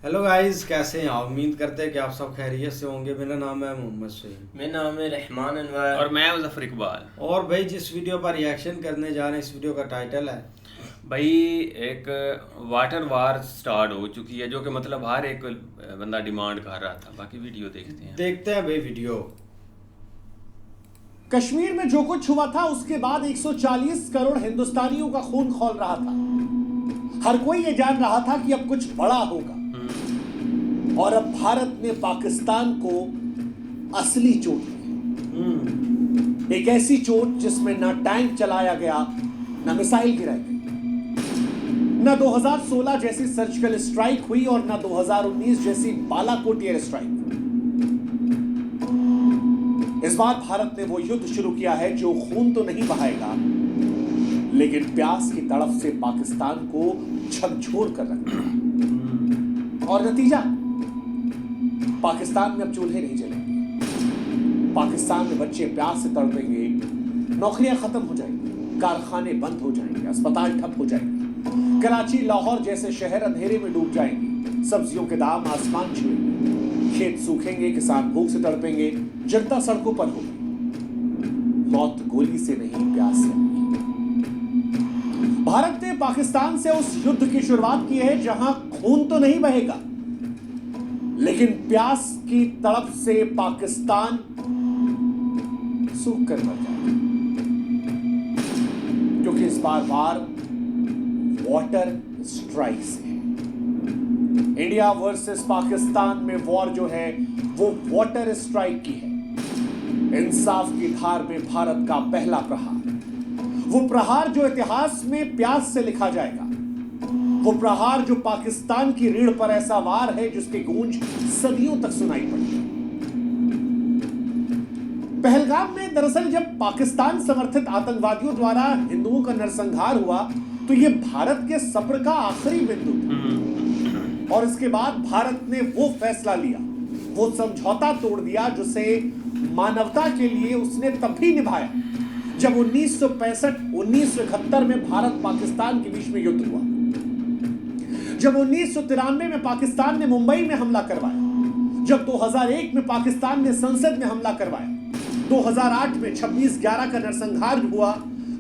Hello guys, कैसे हैं आप? उम्मीद करते हैं कि आप सब खैरियत से होंगे। मेरा नाम है मोहम्मद सईद। मेरा नाम है रहमान अनवर। और मैं मुजफ्फर इकबाल। और भाई, जिस वीडियो पर रिएक्शन करने जा रहे हैं, इस वीडियो का टाइटल है भाई, एक वाटर वार स्टार्ट हो चुकी है, जो कि मतलब हर एक बंदा डिमांड कर रहा था। बाकी वीडियो देखते हैं। देखते हैं भाई वीडियो। कश्मीर में जो कुछ हुआ था उसके बाद 140 करोड़ हिंदुस्तानियों का खून खौल रहा था। हर कोई ये जान रहा था कि अब कुछ बड़ा होगा। और अब भारत ने पाकिस्तान को असली चोट दी। एक ऐसी चोट जिसमें ना टैंक चलाया गया, ना मिसाइल गिराई गई, ना 2016 जैसी सर्जिकल स्ट्राइक हुई और ना 2019 जैसी बालाकोट एयर स्ट्राइक। इस बार भारत ने वो युद्ध शुरू किया है जो खून तो नहीं बहाएगा, लेकिन प्यास की तड़फ से पाकिस्तान को झकझोर कर रख दिया। और नतीजा, पाकिस्तान में अब चूल्हे नहीं जलेंगे। पाकिस्तान में बच्चे प्यास से तड़पेंगे, नौकरियां खत्म हो जाएंगी, कारखाने बंद हो जाएंगे, अस्पताल ठप हो जाएंगे, कराची लाहौर जैसे शहर अंधेरे में डूब जाएंगे, सब्जियों के दाम आसमान छुएंगे, खेत सूखेंगे, किसान भूख से तड़पेंगे, जनता सड़कों पर होगी। मौत गोली से नहीं, प्यास से नहीं। भारत ने पाकिस्तान से उस युद्ध की शुरुआत की है जहां खून तो नहीं बहेगा, लेकिन प्यास की तड़प से पाकिस्तान सूख कर मर जाएगा। क्योंकि इस बार वार वाटर स्ट्राइक से है। इंडिया वर्सेस पाकिस्तान में वॉर जो है वो वाटर स्ट्राइक की है। इंसाफ की धार में भारत का पहला प्रहार, वो प्रहार जो इतिहास में प्यास से लिखा जाएगा, वो प्रहार जो पाकिस्तान की रीढ़ पर ऐसा वार है जिसकी गूंज सदियों तक सुनाई पड़ी। पहलगाम में दरअसल जब पाकिस्तान समर्थित आतंकवादियों द्वारा हिंदुओं का नरसंहार हुआ तो यह भारत के सब्र का आखिरी बिंदु था। और इसके बाद भारत ने वो फैसला लिया, वो समझौता तोड़ दिया जिसे मानवता के लिए उसने तब भी निभाया जब 1965-1971 में भारत पाकिस्तान के बीच में युद्ध हुआ, जब 1993 में पाकिस्तान ने मुंबई में हमला करवाया, जब 2001 में पाकिस्तान ने संसद में हमला करवाया, 2008 में 26/11 का नरसंहार हुआ,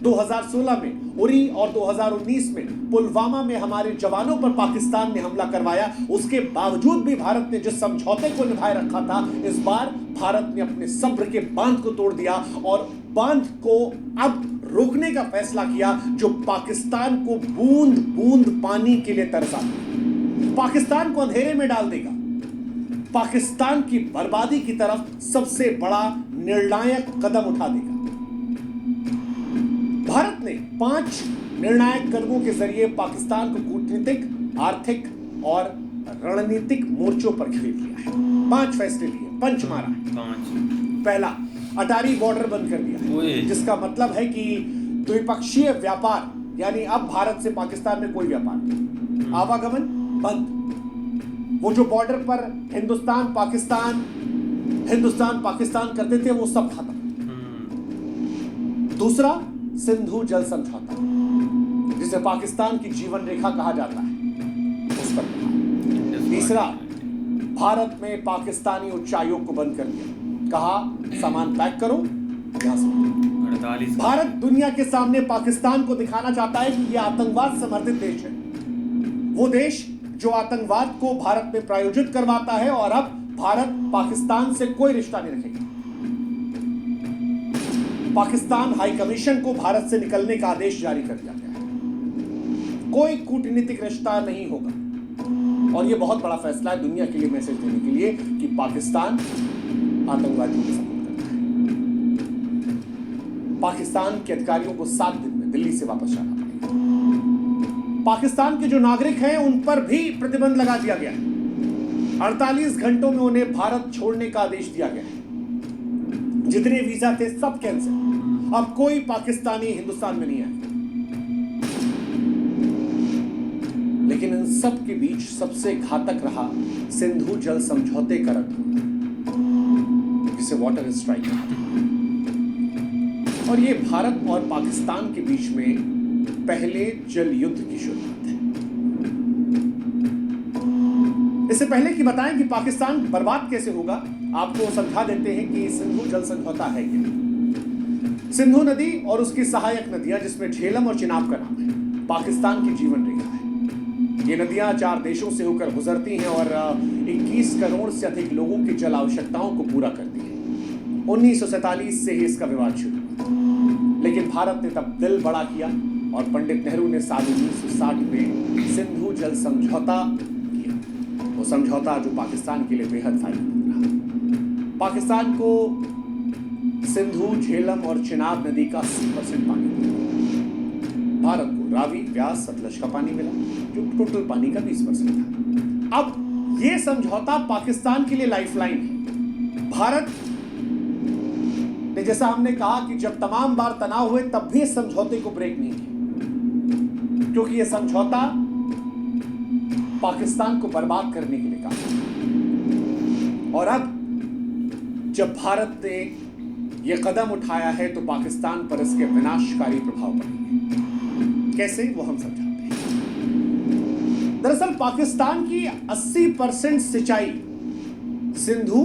2016 में उरी और 2019 में पुलवामा में हमारे जवानों पर पाकिस्तान ने हमला करवाया। उसके बावजूद भी भारत ने जिस समझौते को निभाए रखा था, इस बार भारत ने अपने सब्र के बांध को तोड़ दिया और बांध को अब रोकने का फैसला किया जो पाकिस्तान को बूंद बूंद पानी के लिए तरसा, पाकिस्तान को अंधेरे में डाल देगा, पाकिस्तान की बर्बादी की तरफ सबसे बड़ा निर्णायक कदम उठा देगा। भारत ने 5 निर्णायक कदमों के जरिए पाकिस्तान को कूटनीतिक, आर्थिक और रणनीतिक मोर्चों पर खरीद लिया है। 5 फैसले लिए, पंच मारा है। 5 पहला, अटारी बॉर्डर बंद कर दिया है, जिसका मतलब है कि द्विपक्षीय व्यापार, यानी अब भारत से पाकिस्तान में कोई व्यापार नहीं, आवागमन बंद। वो जो बॉर्डर पर हिंदुस्तान पाकिस्तान करते थे वो सब खत्म। दूसरा, सिंधु जल समझौता, जिसे पाकिस्तान की जीवन रेखा कहा जाता है, उस पर कहा। तीसरा, भारत में पाकिस्तानी उच्चायोग को बंद कर दिया, कहा सामान पैक करो, यहां से। भारत दुनिया के सामने पाकिस्तान को दिखाना चाहता है कि यह आतंकवाद समर्थित देश है, वो देश जो आतंकवाद को भारत में प्रायोजित करवाता है, और अब भारत पाकिस्तान से कोई रिश्ता नहीं रखेगा। पाकिस्तान हाई कमीशन को भारत से निकलने का आदेश जारी कर दिया गया है। कोई कूटनीतिक रिश्ता नहीं होगा। और यह बहुत बड़ा फैसला है दुनिया के लिए मैसेज देने के लिए कि पाकिस्तान आतंकवादियों को सपोर्ट करता है। पाकिस्तान के अधिकारियों को 7 दिन में दिल्ली से वापस जाना पड़ेगा। पाकिस्तान के जो नागरिक हैं उन पर भी प्रतिबंध लगा दिया गया है। 48 घंटों में उन्हें भारत छोड़ने का आदेश दिया गया है। जितने वीजा थे सब कैंसिल। अब कोई पाकिस्तानी हिंदुस्तान में नहीं आएगा। लेकिन इन सब के बीच सबसे घातक रहा सिंधु जल समझौते का रद्द होना, जिसे वाटर स्ट्राइक कहते हैं। और ये भारत और पाकिस्तान के बीच में पहले जल युद्ध की शुरुआत है। इससे पहले कि बताएं कि पाकिस्तान बर्बाद कैसे होगा, आपको समझा देते हैं कि सिंधु जल समझौता है क्या। सिंधु नदी और उसकी सहायक नदियां, जिसमें झेलम और चिनाब का नाम है, पाकिस्तान की जीवन रेखा है। ये नदियां 4 देशों से होकर गुजरती हैं और 21 करोड़ से अधिक लोगों की जल आवश्यकताओं को पूरा करती है। 1947 से ही इसका विवाद शुरू हुआ, लेकिन भारत ने तब दिल बड़ा किया और पंडित नेहरू ने साल 1960 में सिंधु जल समझौता किया। वो समझौता जो पाकिस्तान के लिए बेहद फायदेमंद रहा। पाकिस्तान को सिंधु, झेलम और चिनाब नदी का 80% पानी मिला। भारत को रावी, व्यास, सतलज का पानी मिला, जो टोटल पानी का 20% था। अब ये समझौता पाकिस्तान के लिए लाइफलाइन है। भारत ने, जैसा हमने कहा कि जब तमाम बार तनाव हुए तब भी इस समझौते को ब्रेक नहीं किया, क्योंकि यह समझौता पाकिस्तान को बर्बाद करने के लिए कहा। और अब जब भारत ने यह कदम उठाया है तो पाकिस्तान पर इसके विनाशकारी प्रभाव पड़ेंगे। कैसे, वो हम समझाते हैं। दरअसल पाकिस्तान की 80% सिंचाई सिंधु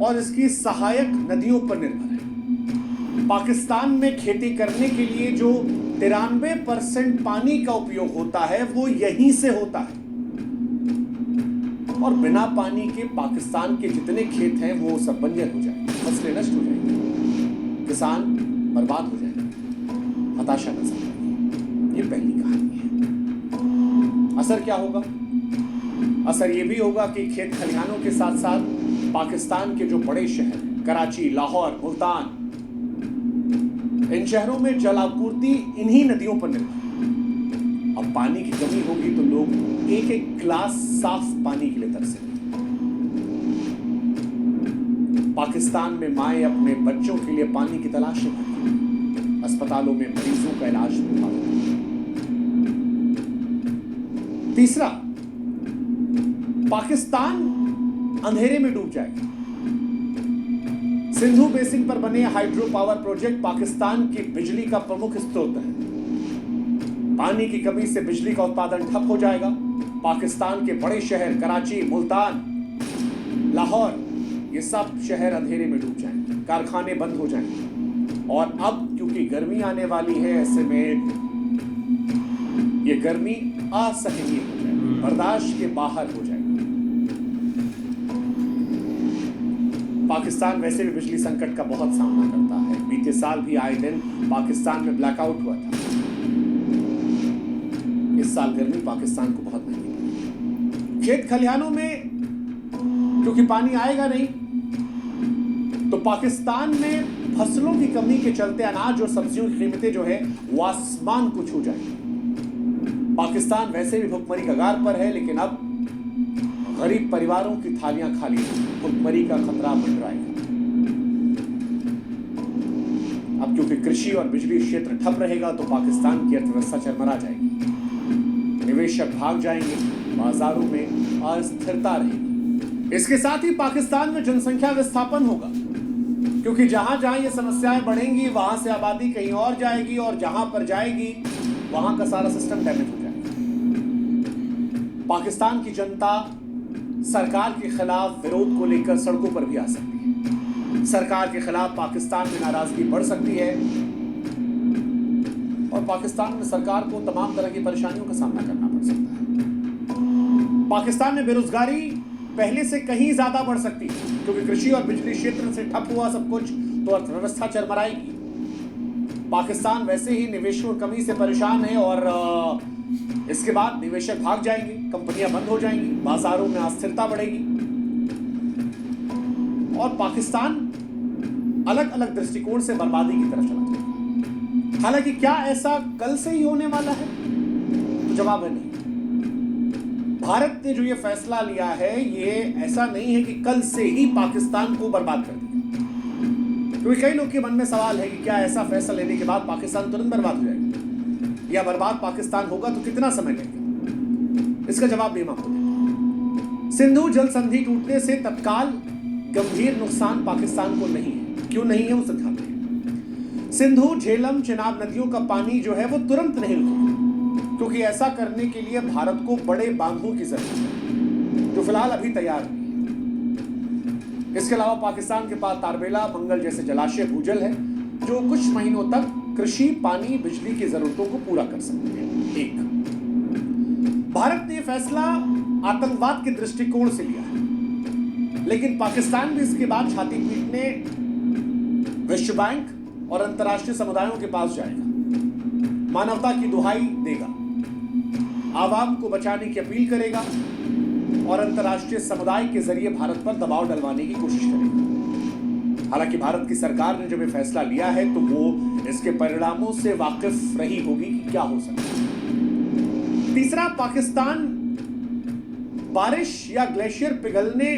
और इसकी सहायक नदियों पर निर्भर है। पाकिस्तान में खेती करने के लिए जो 93% पानी का उपयोग होता है वो यहीं से होता है, और बिना पानी के पाकिस्तान के जितने खेत हैं वो सब बंजर हो जाएंगे, फसलें नष्ट हो जाएंगी, किसान बर्बाद हो जाएंगे, हताशा नजर आएगी। ये पहली कहानी है। असर क्या होगा? असर ये भी होगा कि खेत खलिहानों के साथ साथ पाकिस्तान के जो बड़े शहर कराची, लाहौर, मुल्तान, इन शहरों में जल आपूर्ति इन्हीं नदियों पर निर्भर है। अब पानी की कमी होगी तो लोग एक एक गिलास साफ पानी के लिए तरसेंगे। पाकिस्तान में माएं अपने बच्चों के लिए पानी की तलाश में हैं। अस्पतालों में मरीजों का इलाज प्रभावित है। तीसरा, पाकिस्तान अंधेरे में डूब जाएगा। सिंधु बेसिन पर बने हाइड्रो पावर प्रोजेक्ट पाकिस्तान की बिजली का प्रमुख स्रोत है। पानी की कमी से बिजली का उत्पादन ठप हो जाएगा। पाकिस्तान के बड़े शहर कराची, मुल्तान, लाहौर, ये सब शहर अंधेरे में डूब जाएंगे, कारखाने बंद हो जाएंगे। और अब क्योंकि गर्मी आने वाली है, ऐसे में ये गर्मी असहनीय हो जाएगी, बर्दाश्त के बाहर हो जाएगी। पाकिस्तान वैसे भी बिजली संकट का बहुत सामना करता है। बीते साल भी आए दिन पाकिस्तान में ब्लैकआउट हुआ था। इस साल गर्मी पाकिस्तान को बहुत महंगी पड़ी। खेत खलिहानों में क्योंकि पानी आएगा नहीं, तो पाकिस्तान में फसलों की कमी के चलते अनाज और सब्जियों की कीमतें जो है वो आसमान को छू जाएंगी। पाकिस्तान वैसे भी भुखमरी कगार पर है, लेकिन अब गरीब परिवारों की थालियां खाली हैं, भुखमरी का खतरा मंडराएगा। अब क्योंकि कृषि और बिजली क्षेत्र ठप रहेगा तो पाकिस्तान की अर्थव्यवस्था चरमरा जाएगी, निवेशक भाग जाएंगे, बाजारों में अस्थिरता रहेगी। इसके साथ ही पाकिस्तान में जनसंख्या विस्थापन होगा, क्योंकि जहां जहां ये समस्याएं बढ़ेंगी वहां से आबादी कहीं और जाएगी, और जहां पर जाएगी वहां का सारा सिस्टम डैमेज हो जाएगा। पाकिस्तान की जनता सरकार के खिलाफ विरोध को लेकर सड़कों पर भी आ सकती है। सरकार के खिलाफ पाकिस्तान में नाराजगी बढ़ सकती है, और पाकिस्तान में सरकार को तमाम तरह की परेशानियों का सामना करना पड़ सकता है। पाकिस्तान में बेरोजगारी पहले से कहीं ज्यादा बढ़ सकती है, क्योंकि कृषि और बिजली क्षेत्र से ठप हुआ सब कुछ तो अर्थव्यवस्था चरमराएगी। पाकिस्तान वैसे ही निवेशों की कमी से परेशान है, और इसके बाद निवेशक भाग जाएंगे, कंपनियां बंद हो जाएंगी, बाजारों में अस्थिरता बढ़ेगी, और पाकिस्तान अलग अलग दृष्टिकोण से बर्बादी की तरफ चला जाएगा। हालांकि क्या ऐसा कल से ही होने वाला है? तो जवाब है नहीं। भारत ने जो ये फैसला लिया है, ये ऐसा नहीं है कि कल से ही पाकिस्तान को बर्बाद कर देगा। क्योंकि कई लोग के मन में सवाल है कि क्या ऐसा फैसला लेने के बाद पाकिस्तान तुरंत बर्बाद हो जाएगा, या बर्बाद पाकिस्तान होगा तो कितना समय लगेगा? इसका जवाब भी हम आपको देते हैं। सिंधु जल संधि टूटने से तत्काल गंभीर नुकसान पाकिस्तान को नहीं है। क्यों नहीं है, वो समझाते हैं। सिंधु, झेलम, चिनाब नदियों का पानी जो है वो तुरंत नहीं रुकेगा, क्योंकि ऐसा करने के लिए भारत को बड़े बांधों की जरूरत है, जो फिलहाल अभी तैयार नहीं है। इसके अलावा पाकिस्तान के पास तारबेला, मंगल जैसे जलाशय भूजल है जो कुछ महीनों तक कृषि, पानी, बिजली की जरूरतों को पूरा कर सकते हैं। एक, भारत ने यह फैसला आतंकवाद के दृष्टिकोण से लिया है, लेकिन पाकिस्तान भी इसके बाद छाती पीटने विश्व बैंक और अंतर्राष्ट्रीय समुदायों के पास जाएगा, मानवता की दुहाई देगा, आवाम को बचाने की अपील करेगा और अंतर्राष्ट्रीय समुदाय के जरिए भारत पर दबाव डलवाने की कोशिश करेगा। हालांकि भारत की सरकार ने जब यह फैसला लिया है तो वो इसके परिणामों से वाकिफ रही होगी कि क्या हो सकता है। तीसरा, पाकिस्तान बारिश या ग्लेशियर पिघलने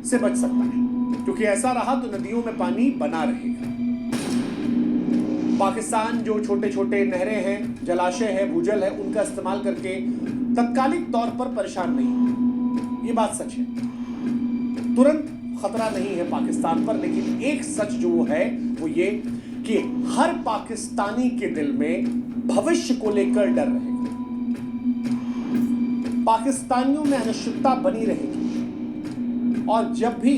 से बच सकता है, क्योंकि ऐसा रहा तो नदियों में पानी बना रहेगा। पाकिस्तान जो छोटे छोटे नहरें हैं, जलाशय है, भूजल है, उनका इस्तेमाल करके तत्कालिक तौर पर परेशान नहीं, ये बात सच है। तुरंत खतरा नहीं है पाकिस्तान पर, लेकिन एक सच जो है वो ये कि हर पाकिस्तानी के दिल में भविष्य को लेकर डर रहेगा, पाकिस्तानियों में अनिश्चितता बनी रहेगी, और जब भी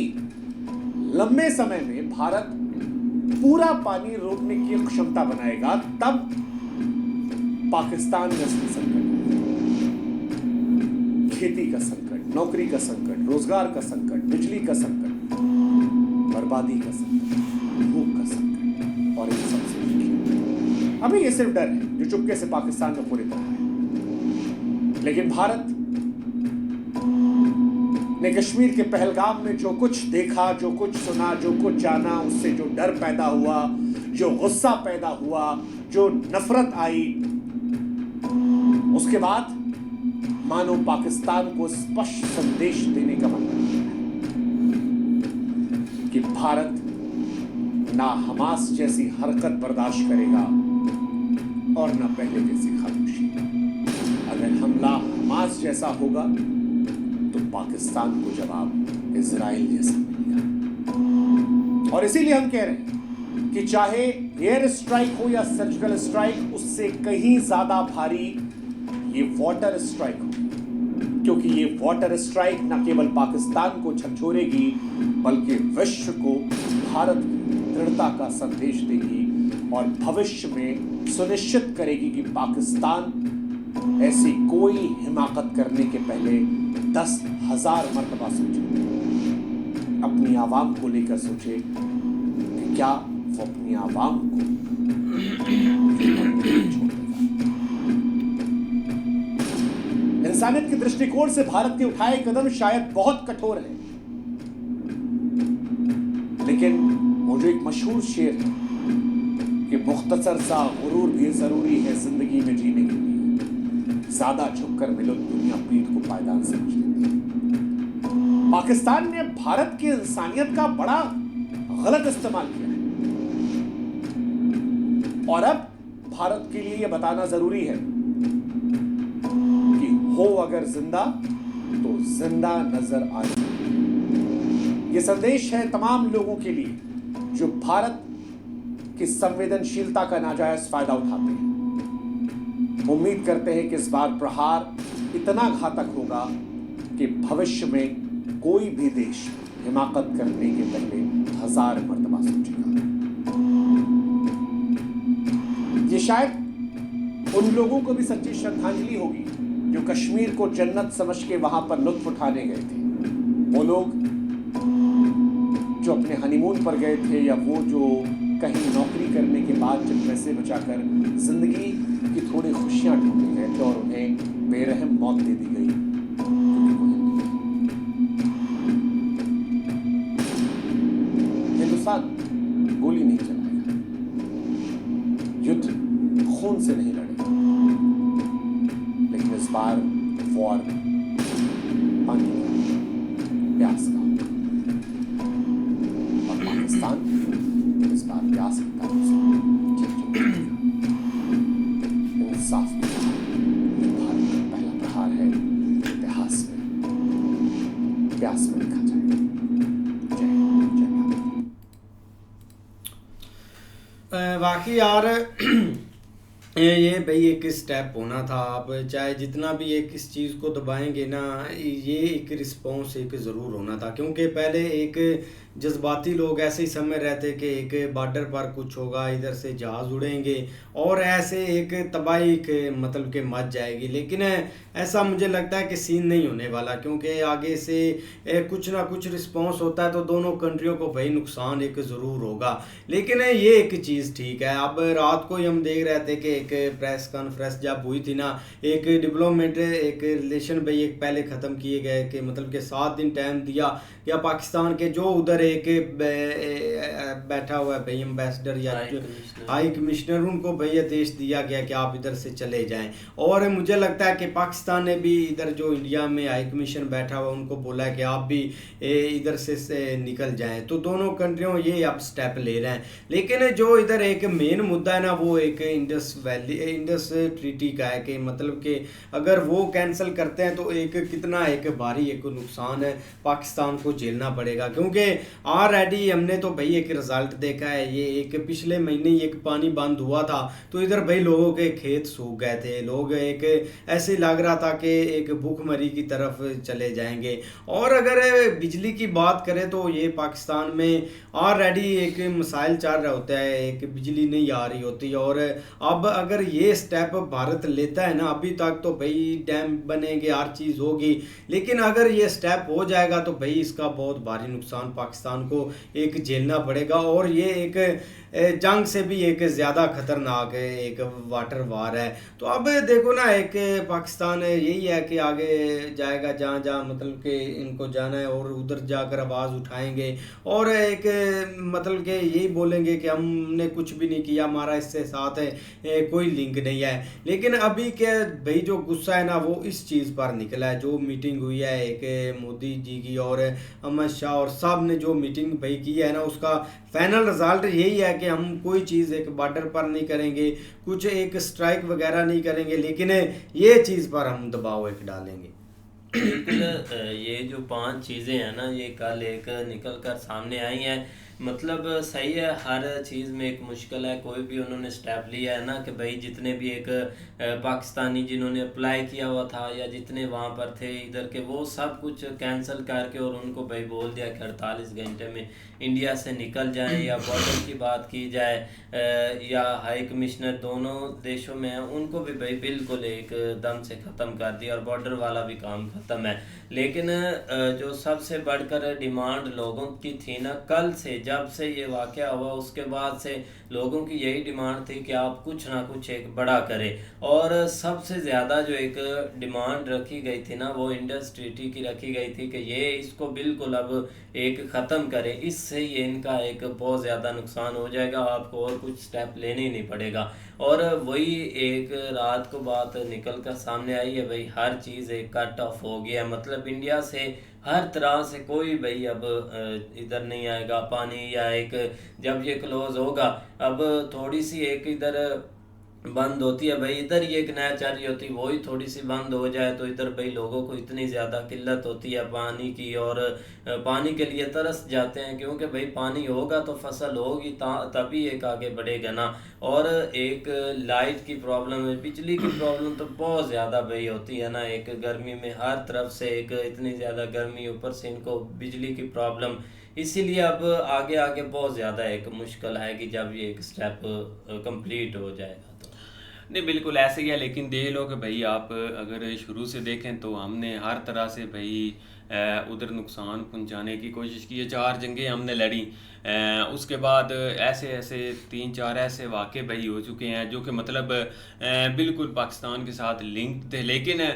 लंबे समय में भारत पूरा पानी रोकने की क्षमता बनाएगा तब पाकिस्तान में संकट, खेती का संकट, नौकरी का संकट, रोजगार का संकट, बिजली का संकट, बर्बादी का संकट, भूख का संकट, और इन सबसे अभी ये सिर्फ डर है जो चुपके से पाकिस्तान में पूरी तरह है। लेकिन भारत ने कश्मीर के पहलगाम में जो कुछ देखा, जो कुछ सुना, जो कुछ जाना, उससे जो डर पैदा हुआ, जो गुस्सा पैदा हुआ, जो नफरत आई, उसके बाद मानो पाकिस्तान को स्पष्ट संदेश देने का मन है कि भारत ना हमास जैसी हरकत बर्दाश्त करेगा और ना पहले जैसी खामोशी। अगर हमला हमास जैसा होगा तो पाकिस्तान को जवाब इजराइल जैसा मिलेगा। और इसीलिए हम कह रहे हैं कि चाहे एयर स्ट्राइक हो या सर्जिकल स्ट्राइक, उससे कहीं ज्यादा भारी ये वाटर स्ट्राइक हो, क्योंकि ये वाटर स्ट्राइक न केवल पाकिस्तान को झकझोरेगी बल्कि विश्व को भारत की दृढ़ता का संदेश देगी और भविष्य में सुनिश्चित करेगी कि पाकिस्तान ऐसी कोई हिमाकत करने के पहले 10,000 मर्तबा सोचे, अपनी आवाम को लेकर सोचे कि क्या वो अपनी आवाम को छोड़ देगा। इंसानियत के दृष्टिकोण से भारत के उठाए कदम शायद बहुत कठोर है, लेकिन वो जो एक मशहूर शेर है कि मुख्तसर सा गुरूर भी जरूरी है जिंदगी में जीने के लिए, ज्यादा झुककर मिलो दुनिया पीठ को पायदान समझ लेती है। पाकिस्तान ने भारत की इंसानियत का बड़ा गलत इस्तेमाल किया है और अब भारत के लिए यह बताना जरूरी है कि हो अगर जिंदा तो जिंदा नजर आए। यह संदेश है तमाम लोगों के लिए जो भारत की संवेदनशीलता का नाजायज फायदा उठाते हैं। उम्मीद करते हैं कि इस बार प्रहार इतना घातक होगा कि भविष्य में कोई भी देश हिमाकत करने के पहले 1000 मर्तबा सोचेगा। ये शायद उन लोगों को भी सच्ची श्रद्धांजलि होगी जो कश्मीर को जन्नत समझ के वहां पर लुत्फ उठाने गए थे, वो लोग जो अपने हनीमून पर गए थे या वो जो कहीं नौकरी करने के बाद जब पैसे बचाकर जिंदगी की थोड़ी खुशियां ढूंढने गए थे और उन्हें बेरहम मौत दे दी गई क्योंकि वो हिंदुस्तान गोली नहीं चलाएगा, युद्ध खून से नहीं लड़ेगा, लेकिन इस बार वॉर पानी का, प्यास का होगा और पाकिस्तान इस बार प्यास की तरफ से इंसाफ की भारत का पहला प्रहार है इतिहास में, प्यास में लिखा जाएगा। जय जय भारत। बाकी यार ये भाई एक स्टेप होना था। आप चाहे जितना भी एक इस चीज़ को दबाएंगे ना, ये एक रिस्पॉन्स एक ज़रूर होना था, क्योंकि पहले एक जज्बाती लोग ऐसे ही समय रहते कि एक बॉर्डर पर कुछ होगा, इधर से जहाज़ उड़ेंगे और ऐसे एक तबाही के मतलब के मच जाएगी। लेकिन ऐसा मुझे लगता है कि सीन नहीं होने वाला, क्योंकि आगे से कुछ ना कुछ रिस्पॉन्स होता है तो दोनों कंट्रियों को भाई नुकसान एक ज़रूर होगा। लेकिन ये एक चीज़ ठीक है। अब रात को ही हम देख रहे थे कि एक प्रेस कॉन्फ्रेंस जब हुई थी ना, एक डिप्लोमेट एक रिलेशन भाई एक पहले ख़त्म किए गए कि मतलब कि 7 दिन टाइम दिया या पाकिस्तान के जो उधर एक बैठा हुआ है भाई एम्बेसडर या हाई कमिश्नर, उनको भाई आदेश दिया गया कि आप इधर से चले जाएं। और मुझे लगता है कि पाकिस्तान ने भी इधर जो इंडिया में हाई कमीशन बैठा हुआ उनको बोला है कि आप भी इधर से निकल जाएं। तो दोनों कंट्रियों ये अब स्टेप ले रहे हैं। लेकिन जो इधर एक मेन मुद्दा है ना, वो एक इंडस ट्रीटी का है कि मतलब कि अगर वो कैंसिल करते हैं तो एक कितना एक भारी एक नुकसान है पाकिस्तान को झेलना पड़ेगा। क्योंकि ऑलरेडी हमने तो भाई एक रिजल्ट देखा है, ये एक पिछले महीने ही एक पानी बंद हुआ था तो इधर भाई लोगों के खेत सूख गए थे, लोग एक ऐसे लग रहा था कि एक भूखमरी की तरफ चले जाएंगे। और अगर बिजली की बात करें तो ये पाकिस्तान में ऑलरेडी एक मसाइल चल रहा होता है, एक बिजली नहीं आ रही होती। और अब अगर ये स्टेप भारत लेता है ना, अभी तक तो भाई डैम बनेंगे, हर चीज़ होगी, लेकिन अगर ये स्टेप हो जाएगा तो भाई इसका बहुत भारी नुकसान पाकिस्तान को एक झेलना पड़ेगा। और ये एक जंग से भी एक ज़्यादा खतरनाक है, एक वाटर वार है। तो अब देखो ना, एक पाकिस्तान यही है कि आगे जाएगा जहाँ जहाँ मतलब कि इनको जाना है और उधर जाकर आवाज़ उठाएंगे और एक मतलब कि यही बोलेंगे कि हमने कुछ भी नहीं किया, हमारा इससे साथ है कोई लिंक नहीं है। लेकिन अभी के भाई जो गुस्सा है ना वो इस चीज़ पर निकला है। जो मीटिंग हुई है एक मोदी जी की और अमित शाह और सब ने जो मीटिंग भाई की है ना, उसका फाइनल रिजल्ट यही है कि हम कोई चीज़ एक बॉर्डर पर नहीं करेंगे, कुछ एक स्ट्राइक वगैरह नहीं करेंगे, लेकिन ये चीज़ पर हम दबाव एक डालेंगे। बिल्कुल। ये जो 5 चीज़ें हैं ना, ये कल एक निकल कर सामने आई हैं। मतलब सही है, हर चीज़ में एक मुश्किल है। कोई भी उन्होंने स्टेप लिया है ना कि भाई जितने भी एक पाकिस्तानी जिन्होंने अप्लाई किया हुआ था या जितने वहाँ पर थे इधर के, वो सब कुछ कैंसिल करके और उनको भाई बोल दिया कि 48 घंटे में इंडिया से निकल जाएं। या बॉर्डर की बात की जाए या हाई कमिश्नर दोनों देशों में हैं, उनको भी भाई बिल्कुल एक दम से ख़त्म कर दिया और बॉर्डर वाला भी काम ख़त्म है। लेकिन जो सबसे बढ़कर डिमांड लोगों की थी ना, कल से जब से ये वाक़या हुआ उसके बाद से लोगों की यही डिमांड थी कि आप कुछ ना कुछ एक बड़ा करें। और सबसे ज़्यादा जो एक डिमांड रखी गई थी ना, वो इंडस ट्रीटी की रखी गई थी कि ये इसको बिल्कुल अब एक ख़त्म करें, इससे ये इनका एक बहुत ज़्यादा नुकसान हो जाएगा, आपको और कुछ स्टेप लेने ही नहीं पड़ेगा। और वही एक रात को बात निकल कर सामने आई है भाई, हर चीज़ एक कट ऑफ हो गया है। मतलब इंडिया से हर तरह से कोई भाई अब इधर नहीं आएगा पानी, या एक जब ये क्लोज होगा अब थोड़ी सी एक इधर बंद होती है भाई, इधर ये एक नया चल रही होती, वही थोड़ी सी बंद हो जाए तो इधर भाई लोगों को इतनी ज़्यादा किल्लत होती है पानी की और पानी के लिए तरस जाते हैं। क्योंकि भाई पानी होगा तो फसल होगी तभी एक आगे बढ़ेगा ना। और एक लाइट की प्रॉब्लम है, बिजली की प्रॉब्लम तो बहुत ज़्यादा भाई होती है ना। एक गर्मी में हर तरफ से एक इतनी ज़्यादा गर्मी, ऊपर से इनको बिजली की प्रॉब्लम, इसीलिए अब आगे आगे बहुत ज़्यादा एक मुश्किल है कि जब ये एक स्टेप कंप्लीट हो जाएगा तो। नहीं बिल्कुल ऐसे ही है। लेकिन देख लो कि भाई आप अगर शुरू से देखें तो हमने हर तरह से भाई उधर नुकसान पहुंचाने की कोशिश की है। 4 जंगें हमने लड़ी, उसके बाद ऐसे ऐसे 3-4 ऐसे वाक़े भाई हो चुके हैं जो कि मतलब बिल्कुल पाकिस्तान के साथ लिंक थे। लेकिन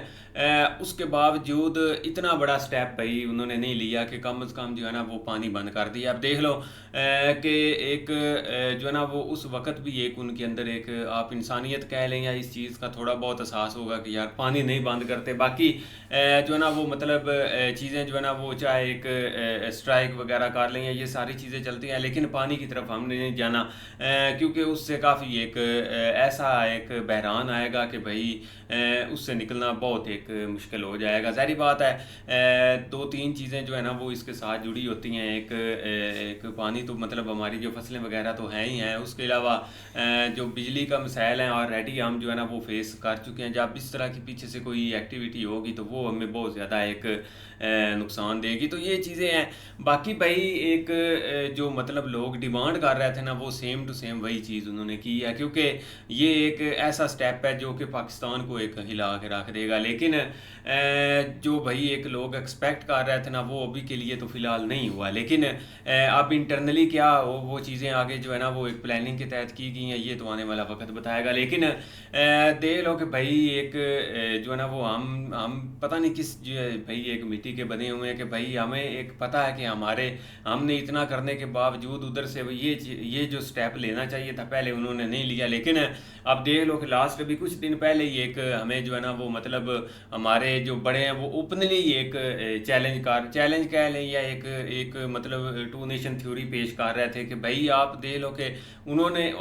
उसके बावजूद इतना बड़ा स्टेप भाई उन्होंने नहीं लिया कि कम से कम जो है ना वो पानी बंद कर दिया। अब देख लो कि एक जो है ना वो उस वक़्त भी एक उनके अंदर एक आप इंसानियत कह लें या इस चीज़ का थोड़ा बहुत एहसास होगा कि यार पानी नहीं बंद करते। बाकी जो है ना वो मतलब चीज़ें जो है ना वो चाहे एक स्ट्राइक वगैरह कर लें या ये सारी चीज़ें चलती हैं, लेकिन पानी की तरफ हमने नहीं जाना क्योंकि उससे काफ़ी एक ऐसा एक बहरान आएगा कि भाई उससे निकलना बहुत एक मुश्किल हो जाएगा। ज़ाहिर बात है 2-3 चीज़ें जो है ना वो इसके साथ जुड़ी होती हैं। एक पानी तो मतलब हमारी जो फसलें वगैरह तो हैं ही हैं, उसके अलावा जो बिजली का मसाइल हैं ऑलरेडी ऑलरेडी हम जो है ना वो फेस कर चुके हैं। जब इस तरह की पीछे से कोई एक्टिविटी होगी तो वो हमें बहुत ज़्यादा एक नुकसान देगी। तो ये चीज़ें हैं। बाकी भाई एक जो मतलब लोग डिमांड कर रहे थे ना, वो सेम टू सेम वही चीज़ उन्होंने की है, क्योंकि ये एक ऐसा स्टेप है जो कि पाकिस्तान को एक हिला के रख देगा। लेकिन जो भाई एक लोग एक्सपेक्ट कर रहे थे ना, वो अभी के लिए तो फ़िलहाल नहीं हुआ। लेकिन अब इंटरनली क्या हो, वो चीज़ें आगे जो है ना वो एक प्लानिंग के तहत की गई हैं, ये तो आने वाला वक्त बताएगा। लेकिन देख लो कि भाई एक जो है ना वो हम पता नहीं किस जो है भाई एक मिट्टी के बने हुए हैं कि भाई हमें एक पता है कि हमने इतना करने के बावजूद उधर से ये जो स्टेप लेना चाहिए था पहले उन्होंने नहीं लिया। लेकिन अब देख लो कि लास्ट अभी कुछ दिन पहले ही एक हमें जो है ना वो मतलब हमारे जो बड़े हैं वो ओपनली एक चैलेंज कह लें या एक मतलब टू नेशन थ्योरी पेश कर रहे थे कि भाई आप देख लो कि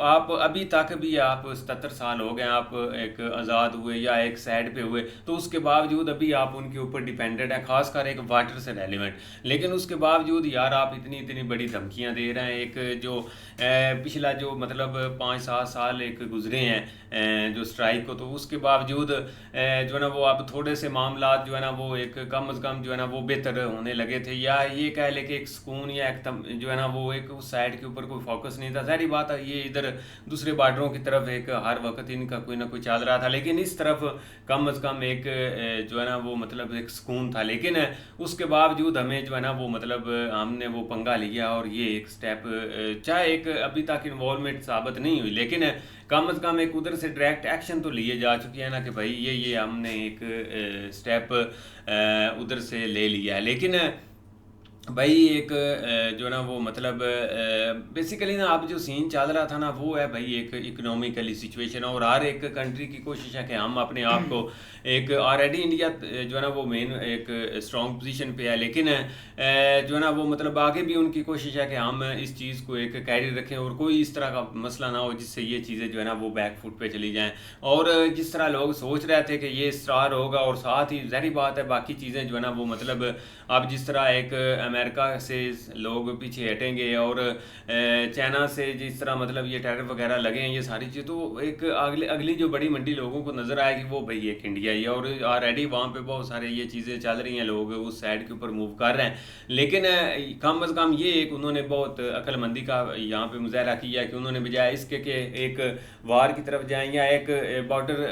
आप अभी तक भी आप 77 साल हो गए, आप एक आज़ाद हुए या एक साइड पे हुए, तो उसके बावजूद अभी आप उनके ऊपर डिपेंडेंट है, खासकर एक वाटर से रेलिवेंट। लेकिन उसके बावजूद यार आप इतनी बड़ी धमकियां दे रहे हैं। एक जो पिछला जो मतलब 5-7 साल एक गुजरे हैं जो स्ट्राइक को, तो उसके बावजूद जो है ना वो अब थोड़े से मामला जो है ना वो एक कम अज़ कम जो है ना वो बेहतर होने लगे थे, या ये कह ले कि एक सुकून या एक जो है ना वो एक उस साइड के ऊपर कोई फोकस नहीं था। सारी बात है ये इधर दूसरे बॉर्डरों की तरफ एक हर वक्त इनका कोई ना कोई चल रहा था, लेकिन इस तरफ कम अज़ कम एक जो है ना वो मतलब एक सुकून था। लेकिन उसके बावजूद हमें जो है ना वो मतलब हमने वो पंगा लिया और ये एक स्टेप चाहे एक अभी तक इन्वॉल्वमेंट साबित नहीं हुई, लेकिन कम अज़ कम एक उधर से डायरेक्ट एक्शन तो लिए जा चुकी है ना कि भाई ये हमने एक स्टेप उधर से ले लिया है। लेकिन भाई एक जो है ना वो मतलब बेसिकली ना अब जो सीन चल रहा था ना वो है भाई एक इकोनॉमिकली सिचुएशन, और हर एक कंट्री की कोशिश है कि हम अपने आप को एक ऑलरेडी इंडिया जो है ना वो मेन एक स्ट्रॉन्ग पोजीशन पे है, लेकिन जो है ना वो मतलब आगे भी उनकी कोशिश है कि हम इस चीज़ को एक कैरी रखें और कोई इस तरह का मसला ना हो जिससे ये चीज़ें जो है ना वो बैक फुट पे चली जाएँ। और जिस तरह लोग सोच रहे थे कि ये स्टार होगा, और साथ ही ज़ाहिर बात है बाकी चीज़ें जो है ना वो मतलब अब जिस तरह एक अमेरिका से लोग पीछे हटेंगे और चाइना से जिस तरह मतलब ये टैरिफ वगैरह लगे हैं, ये सारी चीज़ तो एक अगली जो बड़ी मंडी लोगों को नज़र आएगी वो भाई एक इंडिया ही है। और ऑलरेडी वहाँ पे बहुत सारे ये चीज़ें चल रही हैं, लोग उस साइड के ऊपर मूव कर रहे हैं। लेकिन कम अज़ कम ये एक उन्होंने बहुत अक्लमंदी का यहाँ पे मुजाहरा किया कि उन्होंने बजाय इसके कि एक वार की तरफ जाएँ या एक बॉर्डर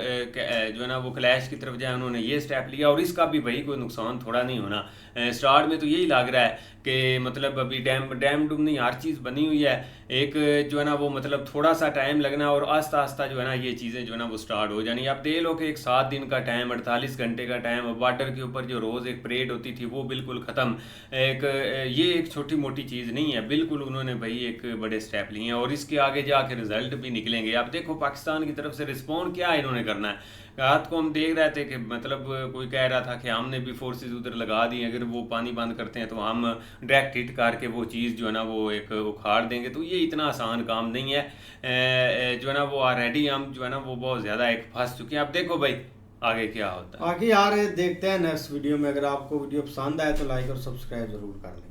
जो है ना वो क्लैश की तरफ जाए, उन्होंने ये स्टेप लिया और इसका भी भाई कोई नुकसान थोड़ा नहीं होना। स्टार्ट में तो यही लग रहा है कि मतलब अभी डैम डूम नहीं, हर चीज़ बनी हुई है, एक जो है ना वो मतलब थोड़ा सा टाइम लगना और आस्ता आस्ता जो है ना ये चीज़ें जो है ना वो स्टार्ट हो जानी। आप देख लो कि एक 7 दिन का टाइम, 48 घंटे का टाइम, बॉर्डर के ऊपर जो रोज़ एक परेड होती थी वो बिल्कुल ख़त्म। ये एक छोटी मोटी चीज़ नहीं है, बिल्कुल उन्होंने भाई एक बड़े स्टेप लिए हैं और इसके आगे जाके रिजल्ट भी निकलेंगे। आप देखो पाकिस्तान की तरफ से रिस्पॉन्ड क्या इन्होंने करना है। रात को हम देख रहे थे कि मतलब कोई कह रहा था कि हमने भी फोर्सेस उधर लगा दी, अगर वो पानी बंद करते हैं तो हम डायरेक्ट हिट करके वो चीज़ जो है ना वो एक उखाड़ देंगे। तो ये इतना आसान काम नहीं है जो है ना वो ऑलरेडी हम जो है ना वो बहुत ज़्यादा एक फंस चुके हैं। अब देखो भाई आगे क्या होता है। आगे यार देखते हैं नेक्स्ट वीडियो में। अगर आपको वीडियो पसंद आए तो लाइक और सब्सक्राइब ज़रूर कर लें।